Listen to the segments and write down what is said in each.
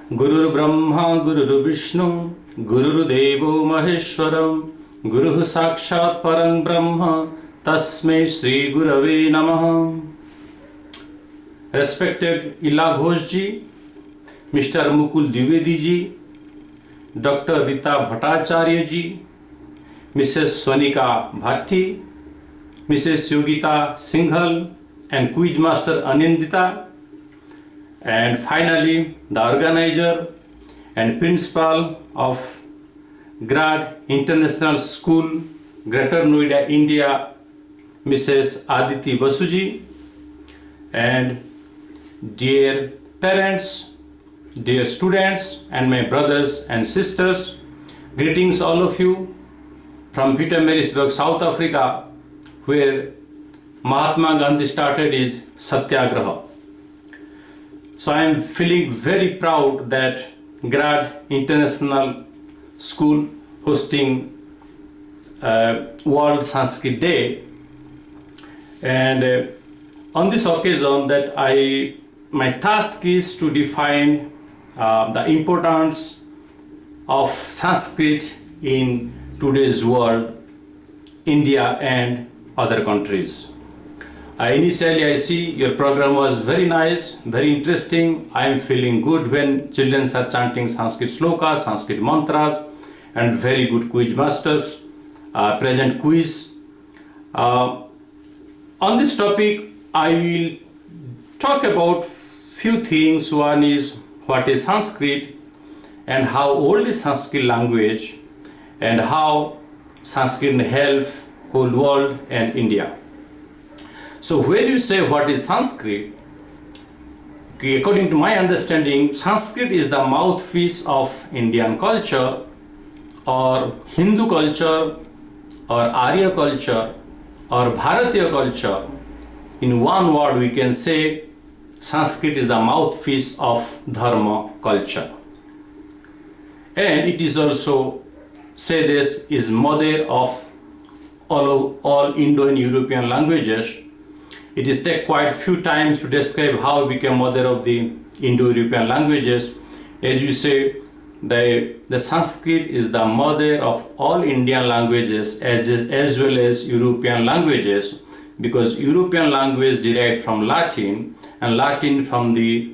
Guru Brahma, Guru Vishnu, Guru Devo Maheshwaram, Guru Sakshat Parang Brahma, Tasmai Sri Gurave Namaha. Respected Ila Ghosh ji, Mr. Mukul Dwivedi ji, Dr. Rita Bhattacharya ji, Mrs. Swanika Bhatti, Mrs. Yogita Singhal, and Quiz Master Anindita, and finally the organizer and principal of GRAD International School, Greater Noida, India, Mrs. Aditi Basuji, and dear parents, dear students, and my brothers and sisters, greetings all of you from Pietermaritzburg, South Africa, where Mahatma Gandhi started his Satyagraha. So I am feeling very proud that GRAD International School hosting World Sanskrit Day, and on this occasion that my task is to define the importance of Sanskrit in today's world, India and other countries. Initially, I see your program was very nice, very interesting. I am feeling good when children are chanting Sanskrit slokas, Sanskrit mantras, and very good quiz masters present quiz. On this topic, I will talk about few things. One is what is Sanskrit and how old is Sanskrit language and how Sanskrit help whole world and India. So when you say what is Sanskrit, according to my understanding, Sanskrit is the mouthpiece of Indian culture or Hindu culture or Arya culture or Bharatiya culture. In one word we can say Sanskrit is the mouthpiece of Dharma culture. And it is also, say this, is mother of all Indo and European languages. It is take quite few times to describe how it became mother of the Indo-European languages. As you say, the Sanskrit is the mother of all Indian languages as well as European languages, because European language derived from Latin and Latin from the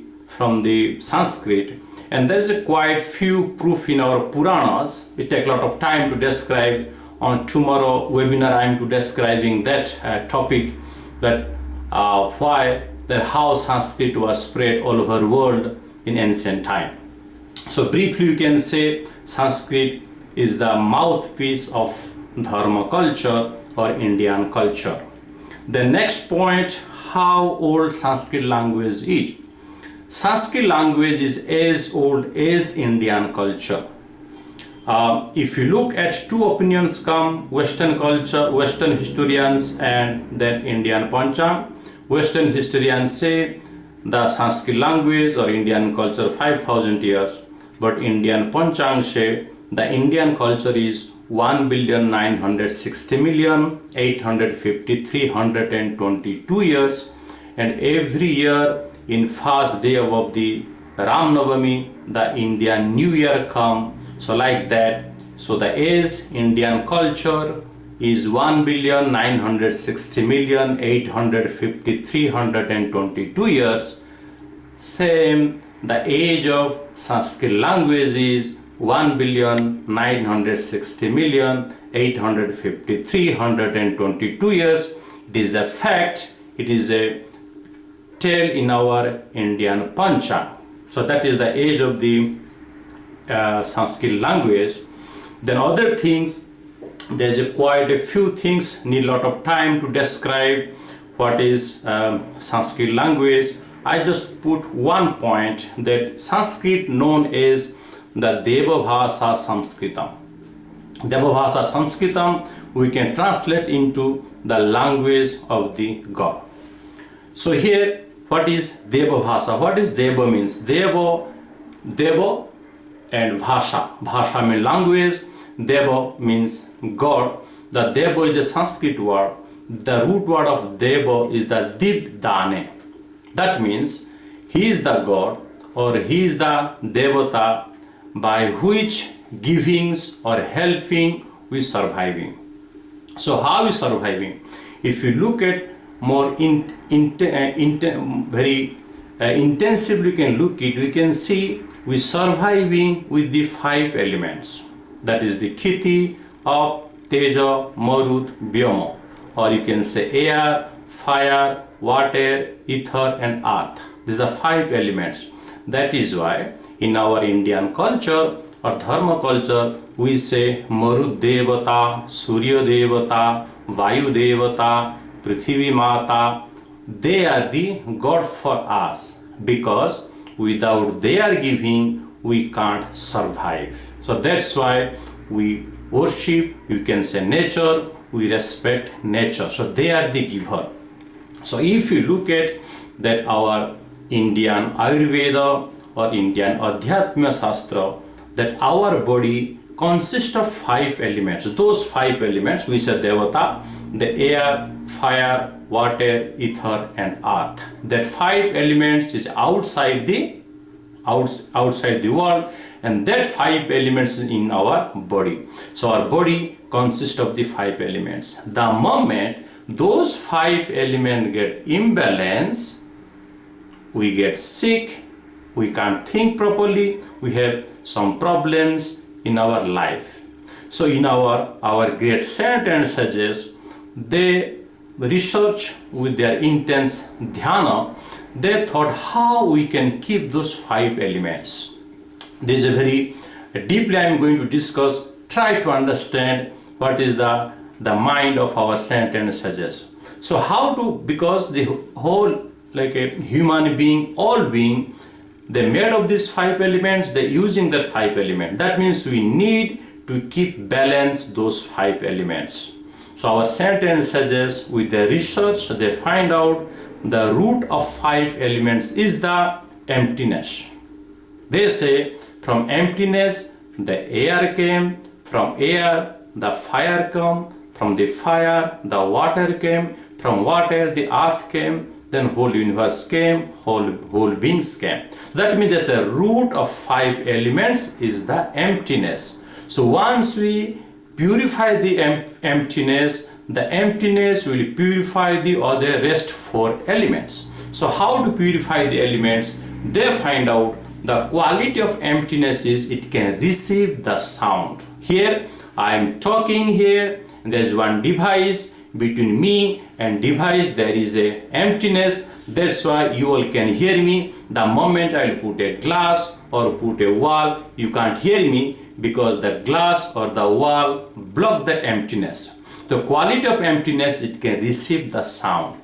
Sanskrit. And there is quite few proof in our Puranas. It takes a lot of time to describe. On tomorrow webinar I am to describing that topic, that how Sanskrit was spread all over the world in ancient time. So briefly you can say Sanskrit is the mouthpiece of Dharma culture or Indian culture. The next point, how old Sanskrit language is. Sanskrit language is as old as Indian culture. If you look at two opinions come, Western culture, Western historians and then Indian Panchang. Western historians say the Sanskrit language or Indian culture 5,000 years, but Indian Panchang say the Indian culture is 1,960,853,322 years, and every year in first day of the Ram Navami, the Indian New Year come. So like that, so the age Indian culture is 1,960,853,322 years. Same, the age of Sanskrit language is 1,960,853,322 years. It is a fact, it is a tale in our Indian Panchang. So that is the age of the Sanskrit language. Then other things, there's quite a few things, need a lot of time to describe what is Sanskrit language. I just put one point, that Sanskrit known as the Devabhasa Sanskritam. Devabhasa Sanskritam we can translate into the language of the God. So here, what is Devabhasa? What is Deva means? Deva and Bhasha. Bhasha means language, Deva means God. The Deva is a Sanskrit word. The root word of Deva is the Dib Dane. That means he is the God or he is the devata by which givings or helping we surviving. So how is surviving? If you look at more very intensively, we can look it, we can see we surviving with the 5 elements. That is the Khiti, Up, Teja, Marut, Vyoma, or you can say air, fire, water, ether and earth. These are 5 elements. That is why in our Indian culture or Dharma culture we say Marut Devata, Surya Devata, Vayu Devata, Prithvi Mata. They are the God for us, because without their giving we can't survive. So that's why we worship, you can say nature, we respect nature. So they are the giver. So if you look at that our Indian Ayurveda or Indian Adhyatma Shastra, that our body consists of 5 elements. Those 5 elements we say Devata, the air, fire, water, ether and earth. That 5 elements is outside the world, and that 5 elements is in our body. So our body consists of the 5 elements. The moment those 5 elements get imbalanced, we get sick, we can't think properly, we have some problems in our life. So in our great saint and sages, they research with their intense dhyana, they thought how we can keep those 5 elements. This is a very deeply I am going to discuss, try to understand what is the mind of our saint and sages. So how to, because the whole, like a human being, all being, they made of these 5 elements, they using that 5 elements. That means we need to keep balance those 5 elements. So our saint and sages with their research, they find out the root of 5 elements is the emptiness. They say from emptiness the air came, from air the fire came, from the fire the water came, from water the earth came, then whole universe came, whole beings came. That means that the root of 5 elements is the emptiness. So once we purify the emptiness, the emptiness will purify the other rest 4 elements. So how to purify the elements? They find out the quality of emptiness is it can receive the sound. Here I am talking here, and there is one device. Between me and device there is a emptiness. That's why you all can hear me. The moment I will put a glass or put a wall, you can't hear me, because the glass or the wall block that emptiness. The quality of emptiness, it can receive the sound.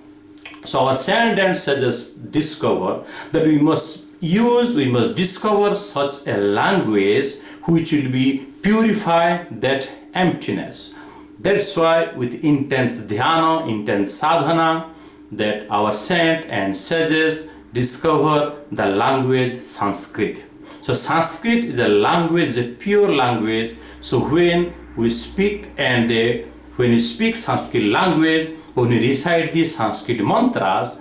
So our saint and sages discover that we must discover such a language which will be purify that emptiness. That's why with intense dhyana, intense sadhana, that our saint and sages discover the language Sanskrit. So Sanskrit is a language, a pure language. So when we speak when you speak Sanskrit language, when you recite the Sanskrit mantras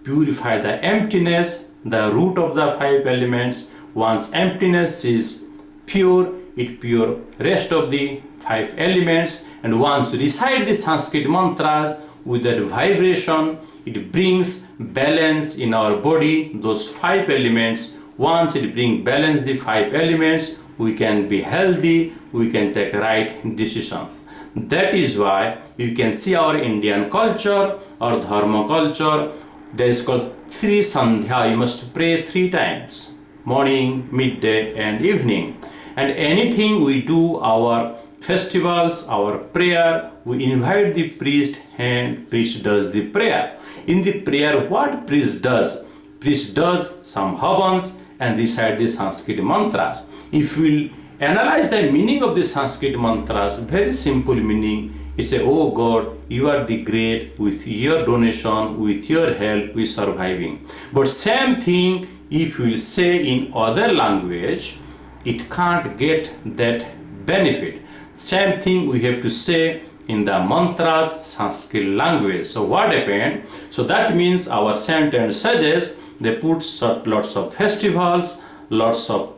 purify the emptiness, the root of the 5 elements. Once emptiness is pure, it pure rest of the 5 elements. And once you recite the Sanskrit mantras with that vibration, it brings balance in our body, those 5 elements. Once it brings balance the 5 elements, we can be healthy, we can take right decisions. That is why you can see our Indian culture or Dharma culture, there is called 3 Sandhya. You must pray 3 times, morning, midday and evening. And anything we do, our festivals, our prayer, we invite the priest and priest does the prayer. In the prayer, what priest does? Priest does some havans and recite the Sanskrit mantras. If we analyze the meaning of the Sanskrit mantras, very simple meaning. It's a, oh God, you are the great, with your donation, with your help, we surviving. But same thing, if we will say in other language, it can't get that benefit. Same thing we have to say in the mantras, Sanskrit language. So what happened? So that means our saint and sages, they put lots of festivals, lots of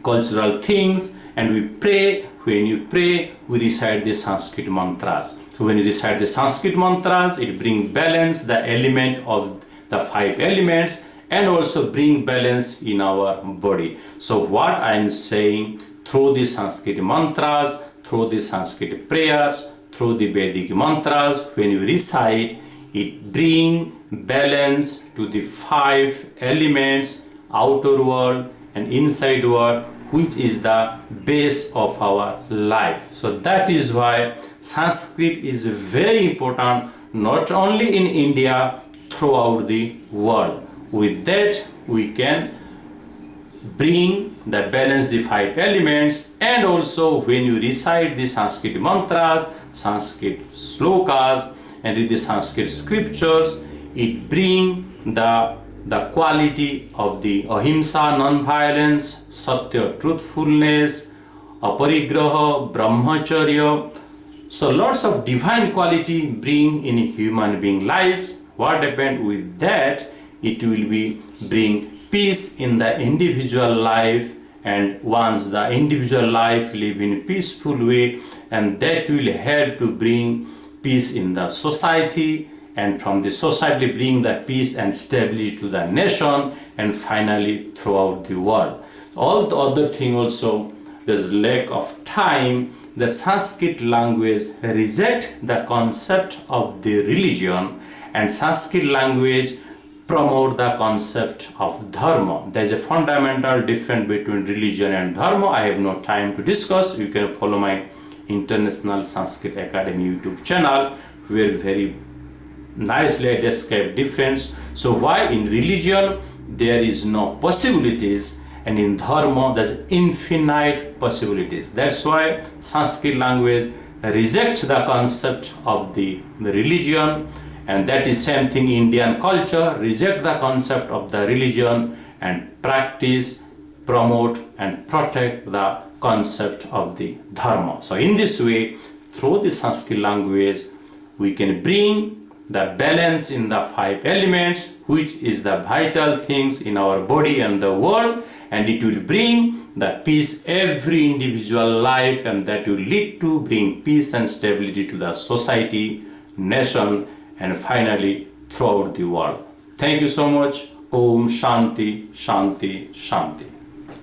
cultural things, and we pray. When you pray, we recite the Sanskrit mantras. So when you recite the Sanskrit mantras, it brings balance, the element of the 5 elements, and also bring balance in our body. So what I am saying, through the Sanskrit mantras, through the Sanskrit prayers, through the Vedic mantras, when you recite, it brings balance to the 5 elements, outer world and inside world, which is the base of our life. So that is why Sanskrit is very important, not only in India, throughout the world. With that, we can bring the balance, the 5 elements, and also when you recite the Sanskrit mantras, Sanskrit slokas, and read the Sanskrit scriptures, it brings the quality of the ahimsa, non-violence, satya, truthfulness, aparigraha, brahmacharya. So lots of divine quality bring in human being lives. What happened with that? It will be bring peace in the individual life, and once the individual life live in peaceful way, and that will help to bring peace in the society, and from the society bring the peace and stability to the nation, and finally throughout the world. All the other thing also, there's lack of time. The Sanskrit language reject the concept of the religion, and Sanskrit language promote the concept of dharma. There is a fundamental difference between religion and dharma. I have no time to discuss. You can follow my International Sanskrit Academy YouTube channel, where very nicely I describe difference. So why in religion there is no possibilities, and in dharma there's infinite possibilities. That's why Sanskrit language rejects the concept of the religion, and that is same thing Indian culture reject the concept of the religion and practice, promote and protect the concept of the dharma. So in this way, through the Sanskrit language, we can bring the balance in the 5 elements, which is the vital things in our body and the world, and it will bring the peace every individual life, and that will lead to bring peace and stability to the society, nation, and finally throughout the world. Thank you so much. Om Shanti, Shanti, Shanti.